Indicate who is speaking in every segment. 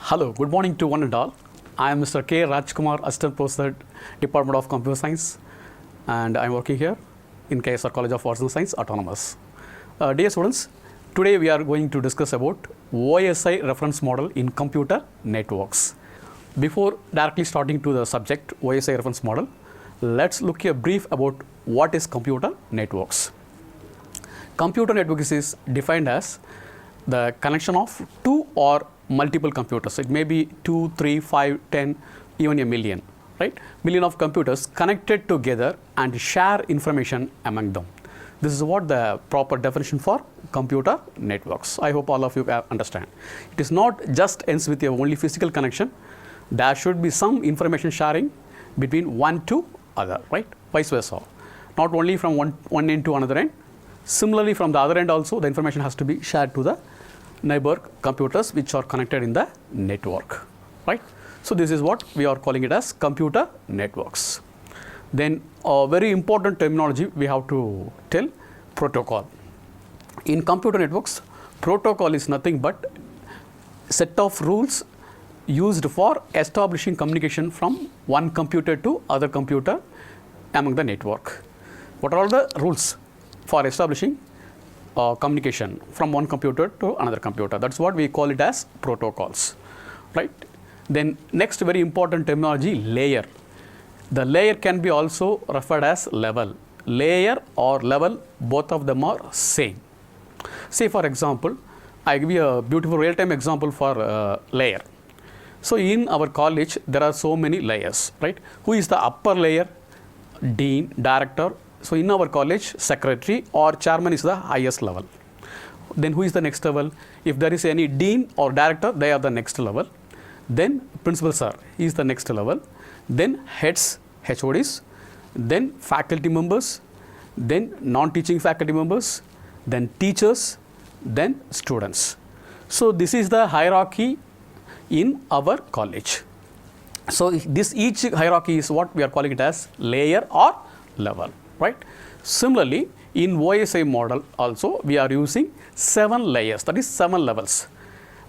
Speaker 1: Hello, good morning to one and all. I am Mr. K.Rajkumar, Assistant Professor, Department of Computer Science, and I am working here in KSR College of Arts and Science, Autonomous. Dear students, today we are going to discuss about OSI reference model in computer networks. Before directly starting to the subject OSI reference model, let's look a brief about what is computer networks. Computer networks is defined as the connection of two or multiple computers. It may be 2, 3, 5, 10, even a million, right? Million of computers connected together and share information among them. This is what the proper definition for computer networks. I hope all of you understand. It is not just ends with a only physical connection. There should be some information sharing between one to other, right? Vice versa. Not only from one end to another end. Similarly, from the other end also, the information has to be shared to the neighbor computers which are connected in the network, right? So this is what we are calling it as computer networks. Then a very important terminology we have to tell: protocol. In computer networks, protocol is nothing but set of rules used for establishing communication from one computer to other computer among the network. What are all the rules for establishing communication from one computer to another computer? That's what we call it as protocols, right? Then next very important terminology, layer. The layer can be also referred as level. Layer or level, both of them are same. Say for example, I give you a beautiful real-time example for layer. So in our college there are so many layers, right? Who is the upper layer? Dean, director. So in our college, secretary or chairman is the highest level. Then who is the next level? If there is any dean or director, they are the next level. Then principal sir is the next level. Then heads, HODs. Then faculty members. Then non-teaching faculty members. Then teachers. Then students. So this is the hierarchy in our college. So this each hierarchy is what we are calling it as layer or level, right? Similarly, in OSI model also we are using 7 layers, that is 7 levels.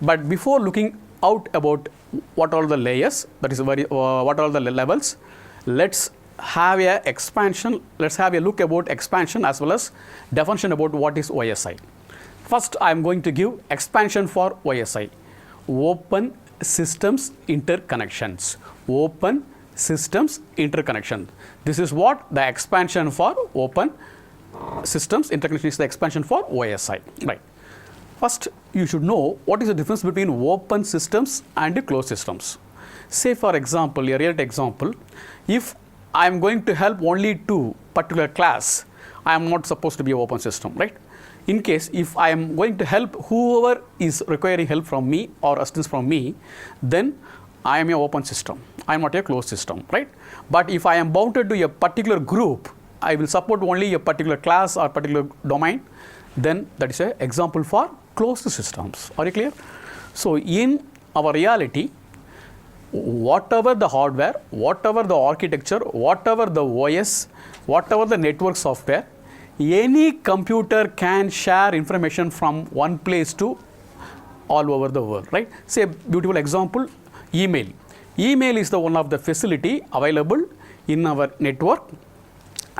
Speaker 1: But before looking out about what are the layers, that is what are the levels, let's have a expansion. Let's have a look about expansion as well as definition about what is OSI. First, I am going to give expansion for OSI: open systems interconnections. Open systems interconnection. This is what the expansion for open systems interconnection is, the expansion for OSI, right? First, you should know what is the difference between open systems and closed systems. Say for example, a real example, if I am going to help only to particular class, I am not supposed to be an open system, right? In case if I am going to help whoever is requiring help from me or assistance from me, then I am an open system. I am not a closed system, right? But if I am bounded to a particular group, I will support only a particular class or particular domain, then that is an example for closed systems. Are you clear? So in our reality, whatever the hardware, whatever the architecture, whatever the OS, whatever the network software, any computer can share information from one place to all over the world, right? Say a beautiful example, email. Email is the one of the facility available in our network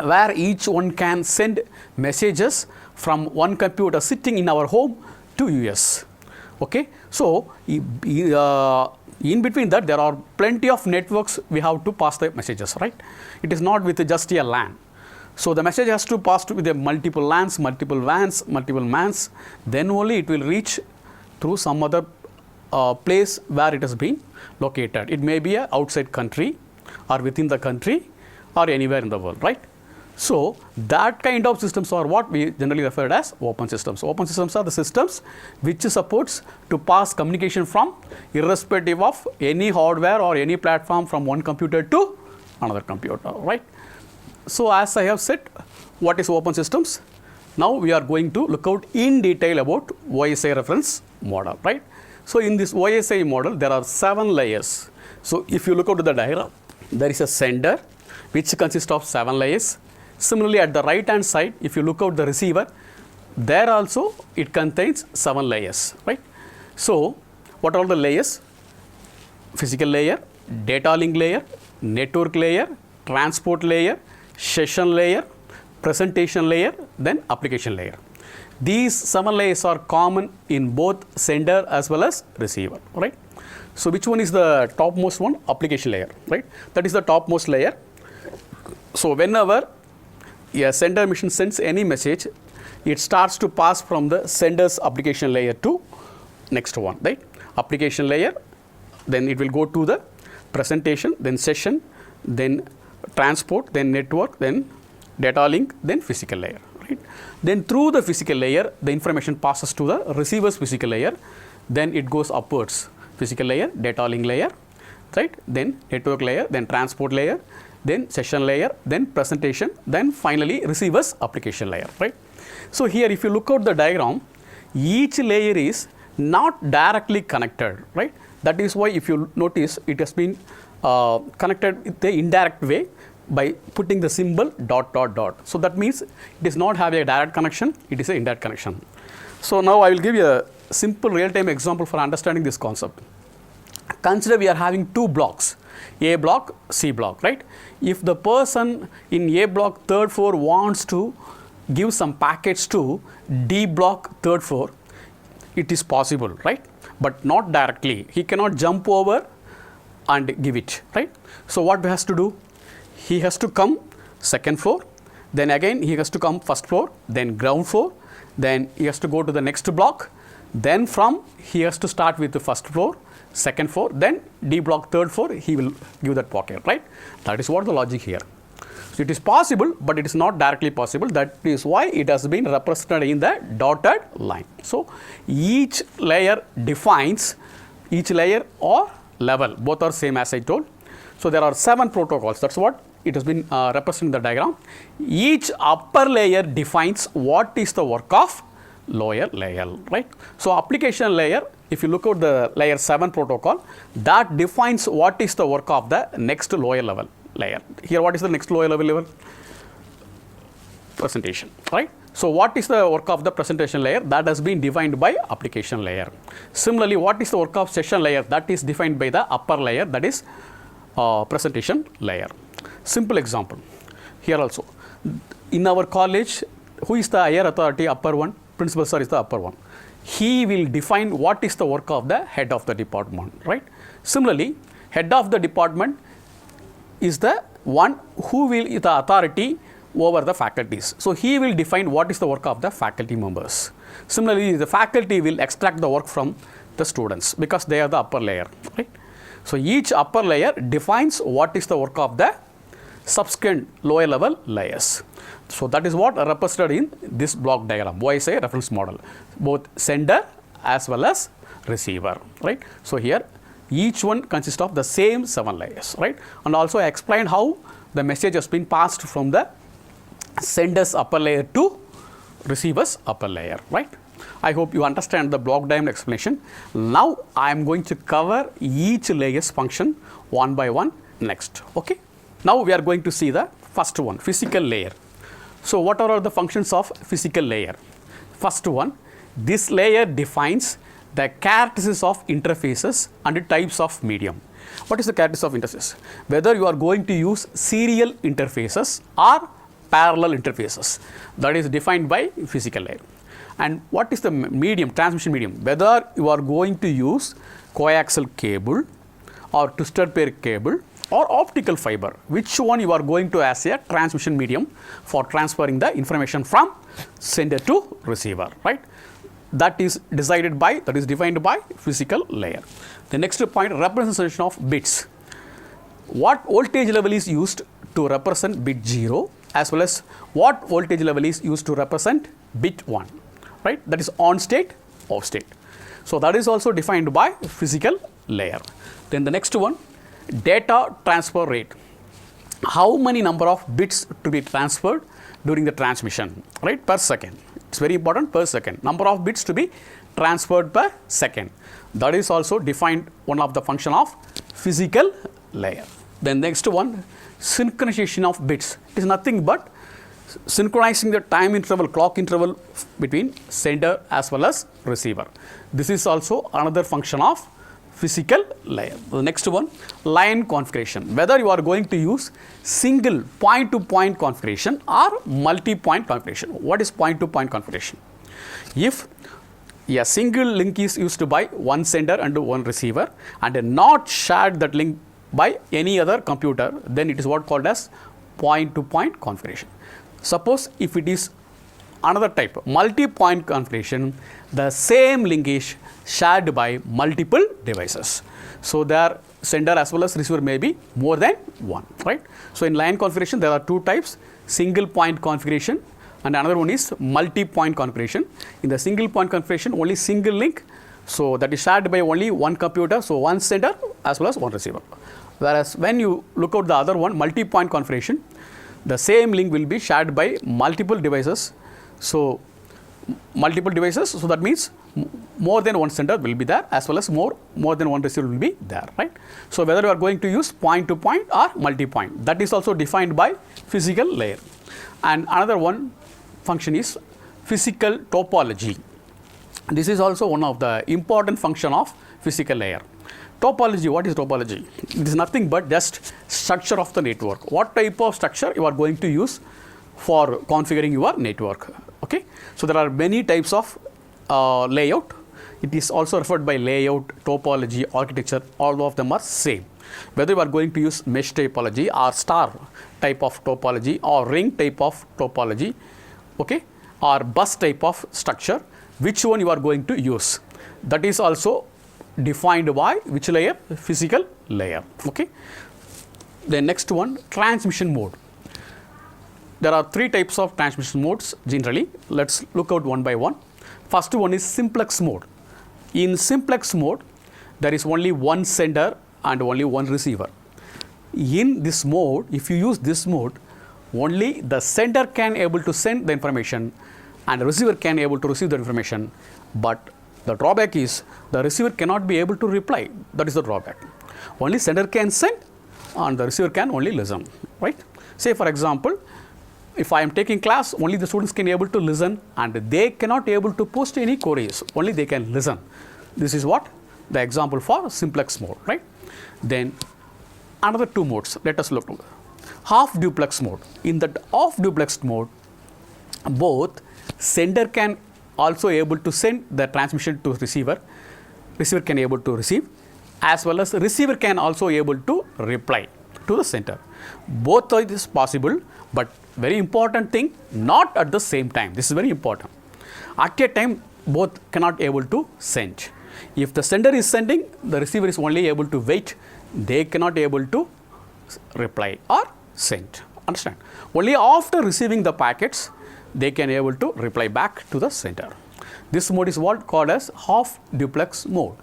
Speaker 1: where each one can send messages from one computer sitting in our home to US. Okay, so in between that there are plenty of networks we have to pass the messages, right? It is not with just a LAN. So the message has to pass with the multiple LANs, multiple WANs, multiple MANs. Then only it will reach through some other place where it has been located. It may be a outside country or within the country or anywhere in the world, right? So that kind of systems are what we generally refer as open systems. Open systems are the systems which supports to pass communication from irrespective of any hardware or any platform from one computer to another computer, right? So as I have said, what is open systems? Now we are going to look out in detail about OSI reference model, right? So in this OSI model, there are 7 layers. So if you look out to the diagram, there is a sender which consists of 7 layers. Similarly, at the right hand side, if you look out the receiver, there also it contains 7 layers, right? So what are the layers? physical layer, data link layer, network layer, transport layer, session layer, presentation layer, then application layer. These 7 layers are common in both sender as well as receiver, right? So which one is the topmost one? Application layer, right? That is the topmost layer. So whenever a sender machine sends any message, it starts to pass from the sender's application layer to next one, right? Application layer, then it will go to the presentation, then session, then transport, then network, then data link, then physical layer, right? Then through the physical layer, the information passes to the receiver's physical layer, then it goes upwards, physical layer, data link layer, right? Then network layer, then transport layer, then session layer, then presentation, then finally receiver's application layer, right? So here if you look at the diagram, each layer is not directly connected, right? That is why if you notice it has been connected in the indirect way by putting the symbol dot dot dot. So that means it is not having a direct connection, it is an indirect connection. So now I will give you a simple real-time example for understanding this concept. Consider we are having 2 blocks, A block, C block, right? If the person in A block third floor wants to give some packets to D block third floor, it is possible, right? But not directly. He cannot jump over and give it, right? So what he has to do? He has to come second floor, then again he has to come first floor, then ground floor, then he has to go to the next block, then from he has to start with the first floor, second floor, then D block third floor, he will give that packet, right? That is what the logic here. So it is possible, but it is not directly possible. That is why it has been represented in the dotted line. So each layer defines, each layer or level, both are same as I told. So there are 7 protocols. That's what it has been represented in the diagram. Each upper layer defines what is the work of lower layer, right? So application layer, if you look at the layer 7 protocol, that defines what is the work of the next lower level layer. Here what is the next lower level? Presentation, right? So what is the work of the presentation layer? That has been defined by application layer. Similarly, what is the work of session layer? That is defined by the upper layer, that is presentation layer. Simple example. Here also, in our college, who is the higher authority? Upper one. Principal sir is the upper one. He will define what is the work of the head of the department, right? Similarly, head of the department is the one who will be the authority over the faculties. So he will define what is the work of the faculty members. Similarly, the faculty will extract the work from the students because they are the upper layer, right? So each upper layer defines what is the work of the subsequent lower level layers. So that is what represented in this block diagram. Why I say reference model? Both sender as well as receiver, right? So here each one consists of the same 7 layers, right? And also I explained how the message has been passed from the sender's upper layer to receiver's upper layer, right? I hope you understand the block diagram explanation. Now I am going to cover each layer's function one by one next, okay? Now we are going to see the first one, physical layer. So what are the functions of physical layer? First one, this layer defines the characteristics of interfaces and types of medium. What is the characteristics of interfaces? Whether you are going to use serial interfaces or parallel interfaces, that is defined by physical layer. And what is the medium, transmission medium? Whether you are going to use coaxial cable or twisted pair cable or optical fiber, which one you are going to as a transmission medium for transferring the information from sender to receiver, right? That is decided by, that is defined by physical layer. The next point, representation of bits. What voltage level is used to represent bit 0 as well as what voltage level is used to represent bit 1, right? That is on state, off state. So that is also defined by physical layer. Then the next one, data transfer rate. How many number of bits to be transferred during the transmission, right? Per second. It's very important, per second. Number of bits to be transferred per second. That is also defined one of the function of physical layer. Then next one, synchronization of bits. It is nothing but synchronizing the time interval, clock interval between sender as well as receiver. This is also another function of physical layer. The next one, line configuration. Whether you are going to use single point-to-point configuration or multi-point configuration. What is point-to-point configuration? If a single link is used by one sender and one receiver and not shared that link by any other computer, then it is what called as point-to-point configuration. Suppose if it is another type, multi-point configuration, the same link is shared by multiple devices. So their sender as well as receiver may be more than one, right? So in line configuration, there are two types, single point configuration and another one is multi-point configuration. In the single point configuration, only single link, so that is shared by only one computer, so one sender as well as one receiver. Whereas when you look at the other one, multi-point configuration, the same link will be shared by multiple devices. So multiple devices, so that means more than one sender will be there as well as more than one receiver will be there, right? So whether you are going to use point-to-point or multi-point, that is also defined by physical layer. And another one function is physical topology. This is also one of the important function of physical layer. Topology, what is topology? It is nothing but just structure of the network. What type of structure you are going to use for configuring your network, okay? So there are many types of layout. It is also referred by layout, topology, architecture, all of them are same. Whether you are going to use mesh topology or star type of topology or ring type of topology, okay, or bus type of structure, which one you are going to use, that is also defined by which layer? Physical layer, okay. The next one, transmission mode. There are three types of transmission modes generally. Let's look out one by one. First one is simplex mode. In simplex mode, there is only one sender and only one receiver. In this mode, if you use this mode, only the sender can able to send the information and the receiver can able to receive the information, but the drawback is the receiver cannot be able to reply. That is the drawback. Only sender can send and the receiver can only listen, right? Say for example, if I am taking class, only the students can able to listen and they cannot able to post any queries, only they can listen. This is what the example for simplex mode, right? Then another two modes, let us look at half duplex mode. In that half duplex mode, both sender can also able to send the transmission to receiver can able to receive, as well as receiver can also able to reply to the sender. Both of this possible, but very important thing, not at the same time. This is very important. At a time, both cannot able to send. If the sender is sending, the receiver is only able to wait. They cannot able to reply or send. Understand? Only after receiving the packets, they can able to reply back to the sender. This mode is what called as half duplex mode,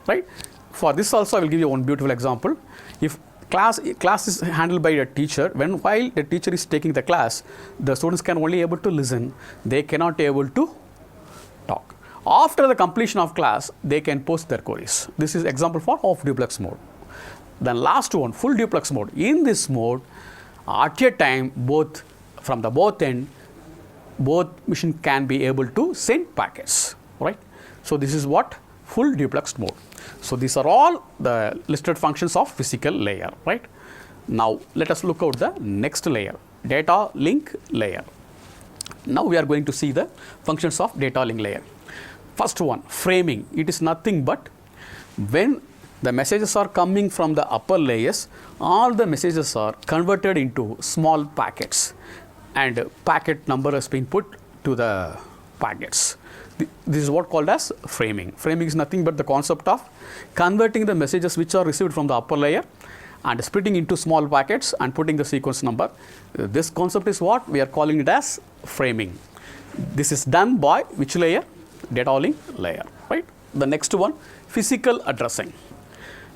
Speaker 1: right? For this also, I will give you one beautiful example. If class is handled by a teacher, while the teacher is taking the class, the students can only able to listen. They cannot able to talk. After the completion of class, they can post their queries. This is example for half duplex mode. Then last one, full duplex mode. In this mode, at a time, both from the both end, both machine can be able to send packets, right? So this is what full duplex mode. So these are all the listed functions of physical layer, right? Now let us look at the next layer, data link layer. Now we are going to see the functions of data link layer. First one, framing. It is nothing but when the messages are coming from the upper layers, all the messages are converted into small packets and packet number has been put to the packets. This is what called as framing. Framing is nothing but the concept of converting the messages which are received from the upper layer and splitting into small packets and putting the sequence number. This concept is what we are calling it as framing. This is done by which layer? Data link layer, right? The next one, physical addressing.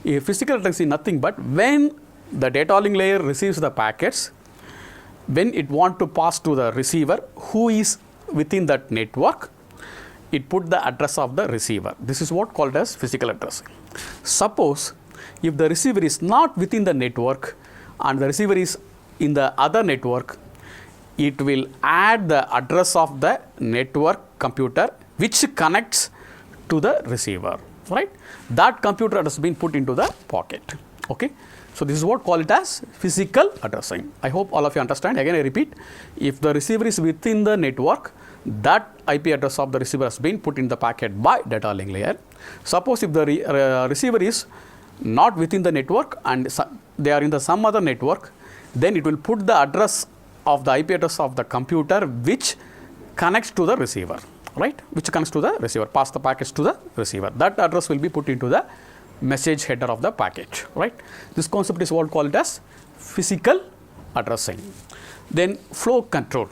Speaker 1: A physical addressing is nothing but when the data link layer receives the packets, when it want to pass to the receiver who is within that network, it put the address of the receiver. This is what called as physical addressing. Suppose if the receiver is not within the network and the receiver is in the other network, it will add the address of the network computer which connects to the receiver. right? That computer address has been put into the pocket. Okay, so this is what call it as physical addressing. I hope all of you understand. Again, I repeat, if the receiver is within the network, that IP address of the receiver has been put in the packet by data link layer. Suppose if the receiver is not within the network and they are in the some other network, then it will put the address of the IP address of the computer which connects to the receiver, right? Which connects to the receiver, pass the packets to the receiver. That address will be put into the message header of the packet, right? This concept is what called as physical addressing. Then flow control.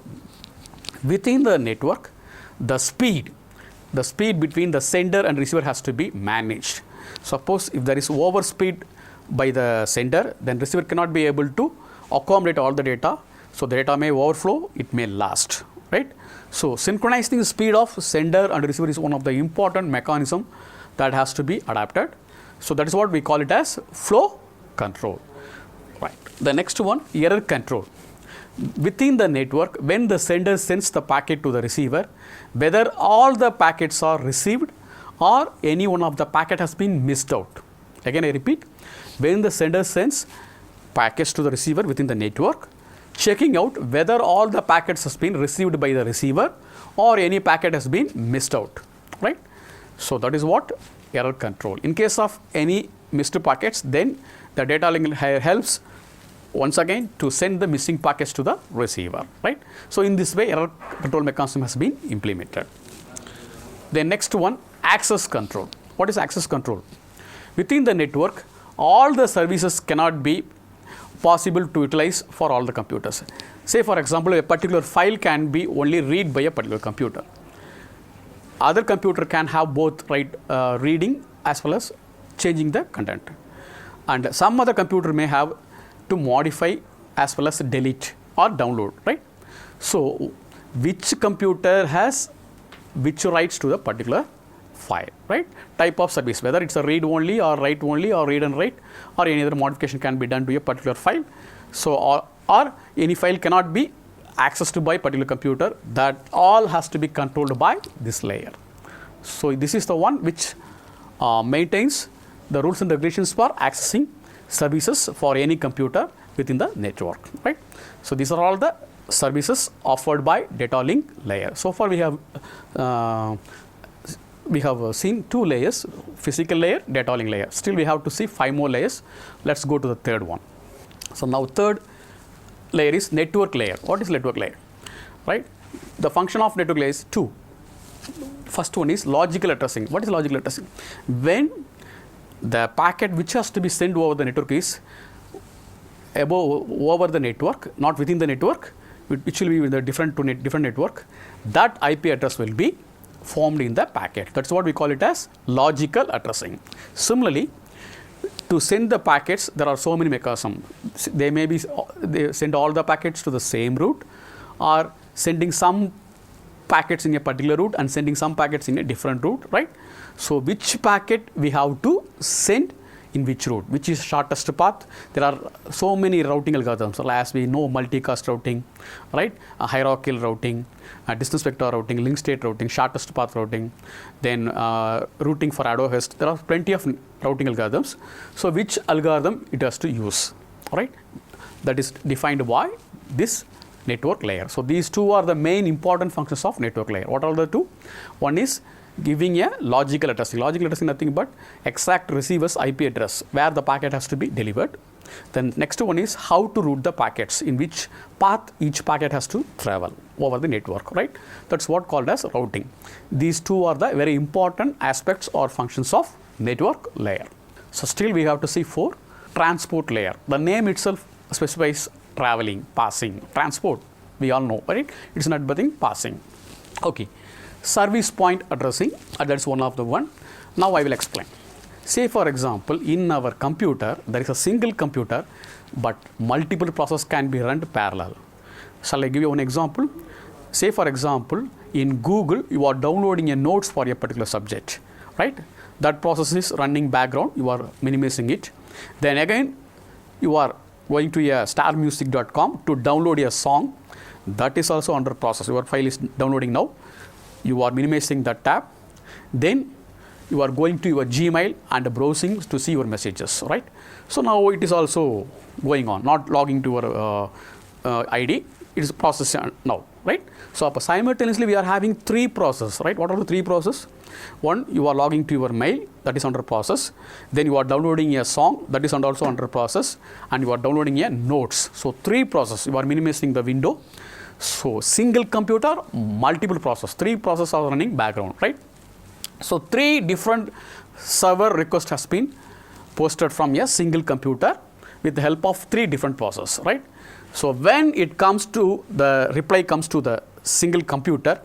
Speaker 1: Within the network, the speed between the sender and receiver has to be managed. Suppose if there is overspeed by the sender, then receiver cannot be able to accommodate all the data. So the data may overflow, it may last, right? So synchronizing the speed of sender and receiver is one of the important mechanism that has to be adapted. So that is what we call it as flow control, right? The next one, error control. Within the network, when the sender sends the packet to the receiver, whether all the packets are received or any one of the packet has been missed out. Again, I repeat, when the sender sends packets to the receiver within the network, checking out whether all the packets has been received by the receiver or any packet has been missed out, right? So that is what error control. In case of any missed packets, then the data link helps once again to send the missing packets to the receiver, right? So in this way, error control mechanism has been implemented. The next one, access control. What is access control? Within the network, all the services cannot be possible to utilize for all the computers. Say for example, a particular file can be only read by a particular computer. Other computer can have both reading as well as changing the content. And some other computer may have to modify as well as delete or download, right? So which computer has which rights to the particular file, right? Type of service, whether it's a read only or write only or read and write or any other modification can be done to a particular file. So or any file cannot be accessed by particular computer, that all has to be controlled by this layer. So this is the one which maintains the rules and regulations for accessing services for any computer within the network, right? So these are all the services offered by data link layer. So far we have seen 2 layers, physical layer, data link layer. Still we have to see 5 more layers. Let's go to the third one. So now third layer is network layer. What is network layer, right? The function of network layer is 2. First one is logical addressing. What is logical addressing? When the packet which has to be sent over the network is over the network, not within the network, which will be with a different network, that IP address will be formed in the packet. That's what we call it as logical addressing. Similarly, to send the packets, there are so many mechanisms. They send all the packets to the same route, or sending some packets in a particular route and sending some packets in a different route, right? So which packet we have to send in which route, which is shortest path. There are so many routing algorithms, as we know, multicast routing, right? Hierarchical routing, distance vector routing, link state routing, shortest path routing, then routing for ADO host. There are plenty of routing algorithms. So which algorithm it has to use, right? That is defined by this network layer. So these 2 are the main important functions of network layer. What are the 2? One is giving a logical addressing. Logical addressing nothing but exact receiver's IP address where the packet has to be delivered. Then next one is how to route the packets, in which path each packet has to travel over the network, right? That's what called as routing. These 2 are the very important aspects or functions of network layer. So still we have to see 4. Transport layer. The name itself specifies traveling, passing, transport. We all know, right? It's not but passing. Okay. Service point addressing, that's one of the one. Now I will explain. Say for example, in our computer, there is a single computer, but multiple processes can be run parallel. Shall I give you one example? Say for example, in Google, you are downloading a notes for a particular subject, right? That process is running background, you are minimizing it. Then again, you are going to a starmusic.com to download a song. That is also under process. Your file is downloading now. You are minimizing that tab. Then you are going to your Gmail and browsing to see your messages, right? So now it is also going on, not logging to your ID, it is processing now, right? So simultaneously we are having three processes, right? What are the three processes? One, you are logging to your mail, that is under process. Then you are downloading a song, that is also under process. And you are downloading a notes. So three processes, you are minimizing the window. So single computer, multiple process, three processes are running background, right? So three different server requests has been posted from a single computer with the help of three different processes, right? So when it comes to the reply comes to the single computer,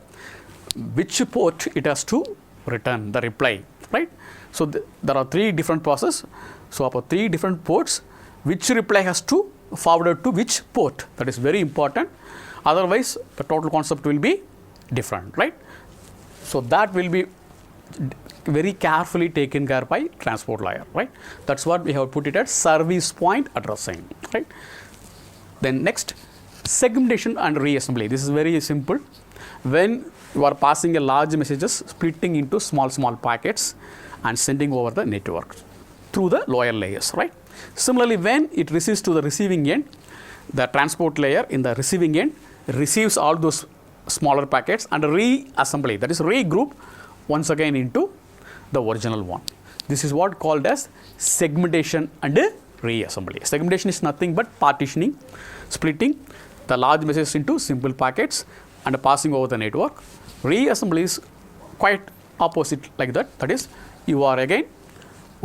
Speaker 1: which port it has to return the reply, right? So there are three different processes. So for three different ports, which reply has to forward to which port? That is very important. Otherwise, the total concept will be different, right? So that will be very carefully taken care by transport layer, right? That's what we have put it as service point addressing, right? Then next, segmentation and reassembly. This is very simple. When you are passing a large messages, splitting into small packets and sending over the network through the lower layers, right? Similarly, when it receives to the receiving end, the transport layer in the receiving end receives all those smaller packets and reassembly, that is regroup once again into the original one. This is what called as segmentation and reassembly. Segmentation is nothing but partitioning, splitting the large messages into simple packets and passing over the network. Reassembly is quite opposite like that. That is, you are again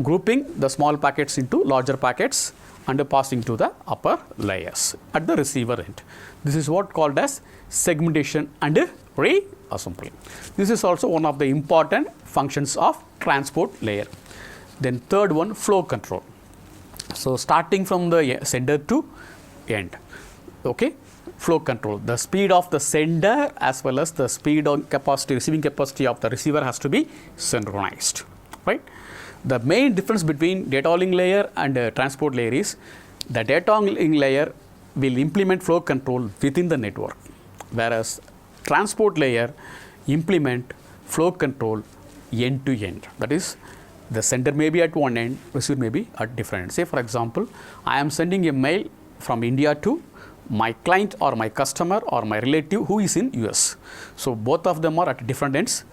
Speaker 1: grouping the small packets into larger packets and passing to the upper layers at the receiver end. This is what called as segmentation and reassembly. This is also one of the important functions of transport layer. Then third one, flow control. So starting from the sender to end, okay, flow control. The speed of the sender as well as the speed on capacity, receiving capacity of the receiver has to be synchronized, right? The main difference between data link layer and transport layer is the data link layer will implement flow control within the network, whereas transport layer implement flow control end to end. That is, the sender may be at one end, receiver may be at different end. Say for example, I am sending a mail from India to my client or my customer or my relative who is in US. So both of them are at different ends.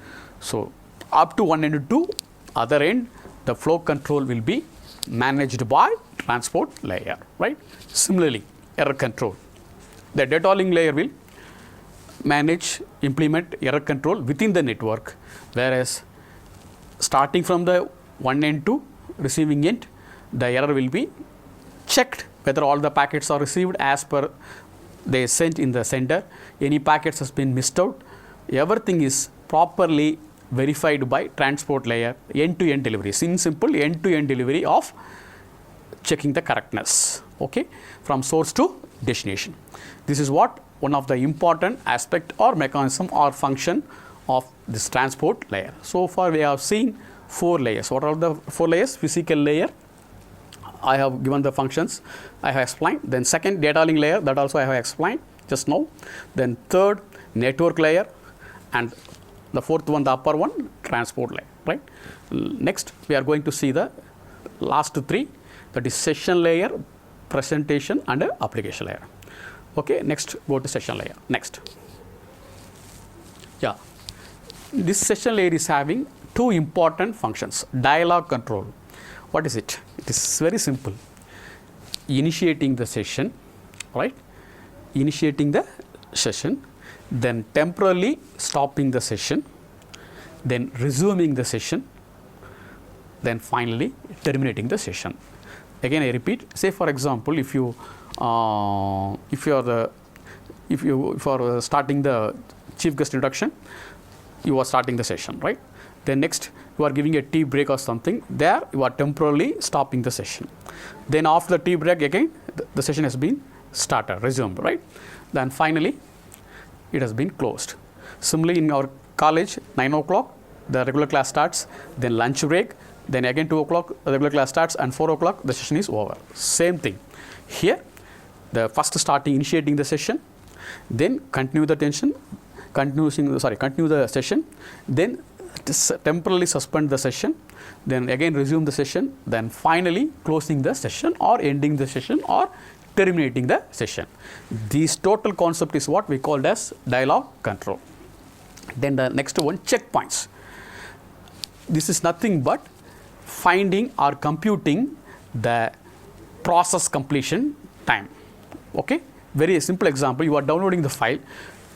Speaker 1: So up to one end to other end, the flow control will be managed by transport layer, right? Similarly, error control. The data link layer will manage, implement error control within the network, whereas starting from the one end to receiving end, the error will be checked whether all the packets are received as per they sent in the sender, any packets has been missed out, everything is properly verified by transport layer, end-to-end delivery. In simple, end-to-end delivery of checking the correctness, okay, from source to destination. This is what one of the important aspect or mechanism or function of this transport layer. So far we have seen 4 layers. What are the 4 layers? Physical layer, I have given the functions, I have explained. Then second, data link layer, that also I have explained just now. Then third, network layer, and the fourth one, the upper one, transport layer, right? Next, we are going to see the last 3, that is session layer, presentation and application layer. Okay, next go to session layer. Next. Yeah, this session layer is having 2 important functions. Dialog control. What is it? It is very simple. Initiating the session, right? Initiating the session, then temporarily stopping the session, then resuming the session, then finally terminating the session. Again, I repeat. Say for example, if you are starting the chief guest introduction, you are starting the session, right? Then next, you are giving a tea break or something. There, you are temporarily stopping the session. Then after the tea break, again, the session has been started, resumed, right? Then finally, it has been closed. Similarly, in our college, 9 o'clock, the regular class starts, then lunch break, then again 2 o'clock, the regular class starts, and 4 o'clock, the session is over. Same thing. Here, the first initiating the session, then continue the session, then temporarily suspend the session, then again resume the session, then finally closing the session or ending the session or terminating the session. This total concept is what we called as dialog control. Then the next one, checkpoints. This is nothing but finding or computing the process completion time. Okay, very simple example. You are downloading the file.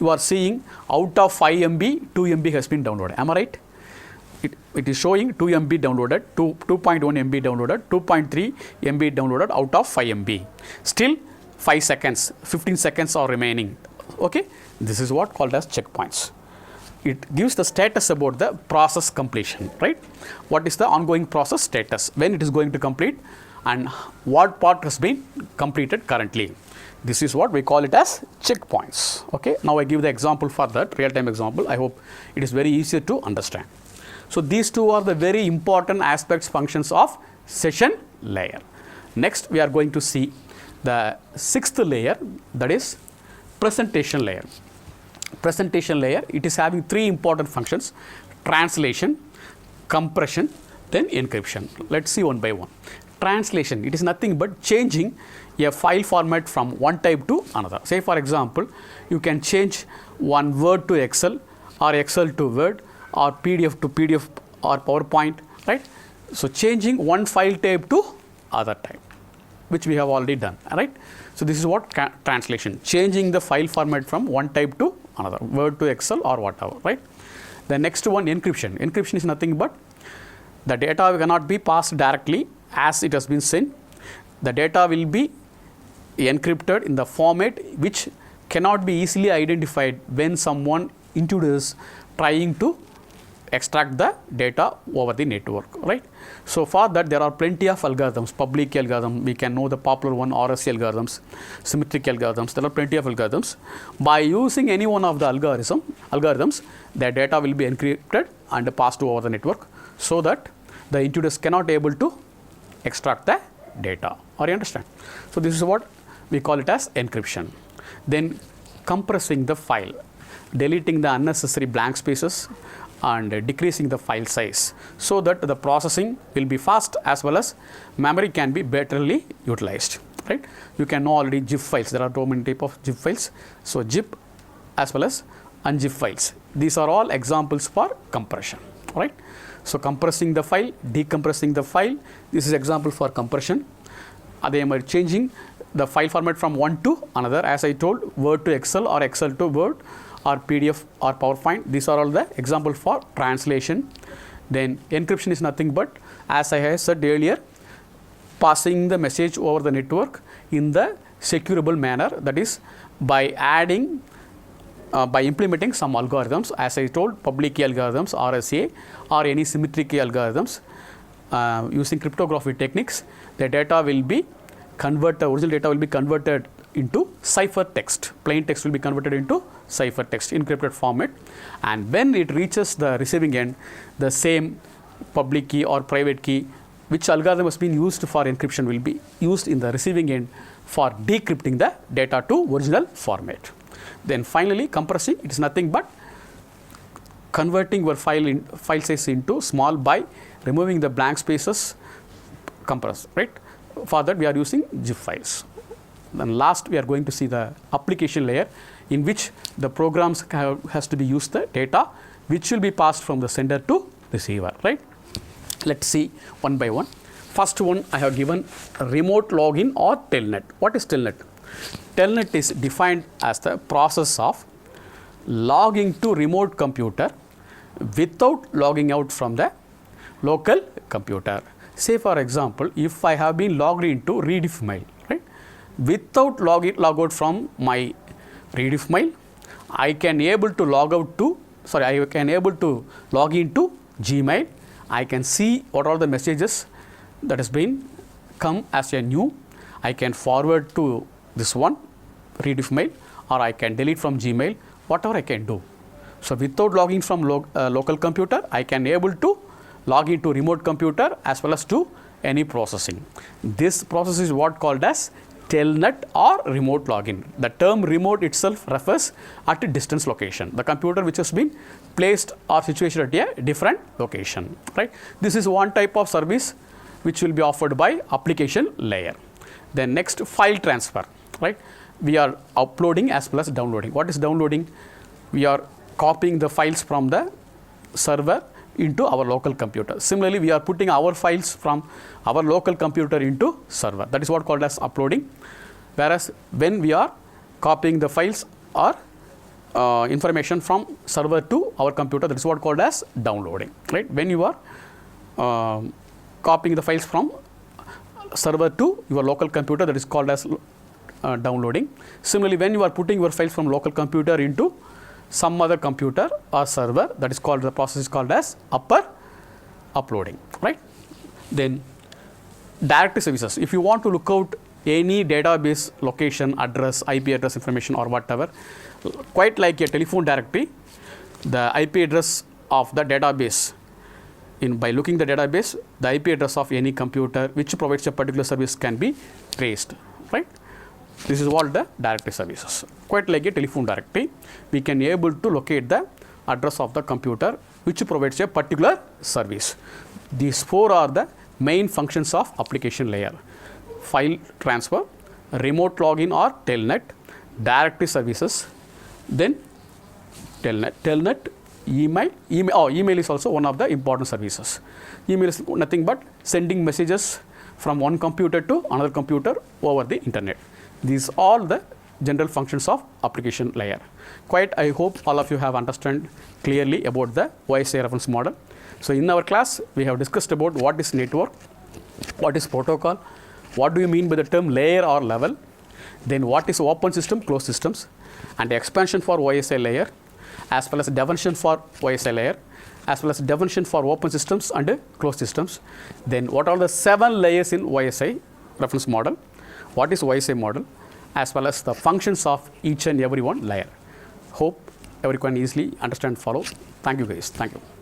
Speaker 1: You are seeing out of 5 MB, 2 MB has been downloaded. Am I right? It is showing 2 MB downloaded, 2.1 MB downloaded, 2.3 MB downloaded out of 5 MB. Still 5 seconds, 15 seconds are remaining. Okay, this is what called as checkpoints. It gives the status about the process completion, right? What is the ongoing process status, when it is going to complete, and what part has been completed currently. This is what we call it as checkpoints. Okay, now I give the example for that, real-time example. I hope it is very easy to understand. So these two are the very important aspects, functions of session layer. Next, we are going to see the sixth layer, that is presentation layer. Presentation layer, it is having three important functions: translation, compression, then encryption. Let's see one by one. Translation, it is nothing but changing a file format from one type to another. Say for example, you can change one Word to Excel, or Excel to Word, or PDF to PDF, or PowerPoint, right? So changing one file type to other type, which we have already done, right? So this is what translation, changing the file format from one type to another, Word to Excel or whatever, right? The next one, encryption. Encryption is nothing but the data cannot be passed directly as it has been sent. The data will be encrypted in the format which cannot be easily identified when someone intrudes trying to extract the data over the network, right? So for that there are plenty of algorithms, public key algorithm, we can know the popular one, RSA algorithms, symmetric algorithms. There are plenty of algorithms. By using any one of the algorithms, the data will be encrypted and passed over the network, so that the intruders cannot able to extract the data. Or you understand? So this is what we call it as encryption. Then compressing the file, deleting the unnecessary blank spaces and decreasing the file size, so that the processing will be fast as well as memory can be betterly utilized, right? You can know already zip files. There are so many types of zip files. So zip as well as unzip files. These are all examples for compression, right? So compressing the file, decompressing the file. This is example for compression. They are changing the file format from one to another. As I told, Word to Excel or Excel to Word, or PDF or PowerPoint. These are all the example for translation. Then encryption is nothing but, as I have said earlier, passing the message over the network in the securable manner, that is by adding by implementing some algorithms, as I told, public key algorithms, RSA, or any symmetric key algorithms. Using cryptography techniques, the data will be converted, original data will be converted into cipher text. Plain text will be converted into cipher text, encrypted format, and when it reaches the receiving end, the same public key or private key which algorithm has been used for encryption will be used in the receiving end for decrypting the data to original format. Then finally compressing, it is nothing but converting your file size into small by removing the blank spaces, compress, right? For that we are using zip files. Then last we are going to see the application layer, in which the programs has to be used the data which will be passed from the sender to receiver, right? Let's see one by one. First one I have given remote login or telnet. What is telnet? Telnet is defined as the process of logging to remote computer without logging out from the local computer. Say for example, if I have been logged into rediff mail, right? Without log out from my rediff mail, I can able to log into Gmail. I can see what are the messages that has been come as a new. I can forward to this one rediff mail, or I can delete from Gmail, whatever I can do. So without logging from local computer, I can able to log into remote computer as well as to any processing. This process is what called as telnet or remote login. The term remote itself refers at a distance location. The computer which has been placed or situated at a different location, right? This is one type of service which will be offered by application layer. Then next, file transfer, right? We are uploading as well as downloading. What is downloading? We are copying the files from the server into our local computer. Similarly, we are putting our files from our local computer into server. That is what called as uploading. Whereas when we are copying the files or information from server to our computer, that is what called as downloading, right? When you are copying the files from server to your local computer, that is called as downloading. Similarly, when you are putting your files from local computer into some other computer or server, that is called, the process is called as uploading, right? Then directory services. If you want to look out any database location, address, IP address information or whatever, quite like a telephone directory, the IP address of the database, by looking the database, the IP address of any computer which provides a particular service can be traced, right? This is what the directory services. Quite like a telephone directory, we can be able to locate the address of the computer which provides a particular service. These four are the main functions of application layer: file transfer, remote login or telnet, directory services, then telnet, email is also one of the important services. Email is nothing but sending messages from one computer to another computer over the internet. These are all the general functions of application layer. Quite, I hope all of you have understood clearly about the OSI reference model. So in our class, we have discussed about what is network, what is protocol, what do you mean by the term layer or level, then what is open system, closed systems, and expansion for OSI layer, as well as definition for OSI layer, as well as definition for open systems and closed systems. Then what are the 7 layers in OSI reference model, what is OSI model, as well as the functions of each and every one layer. Hope everyone easily understand, follow. Thank you guys. Thank you.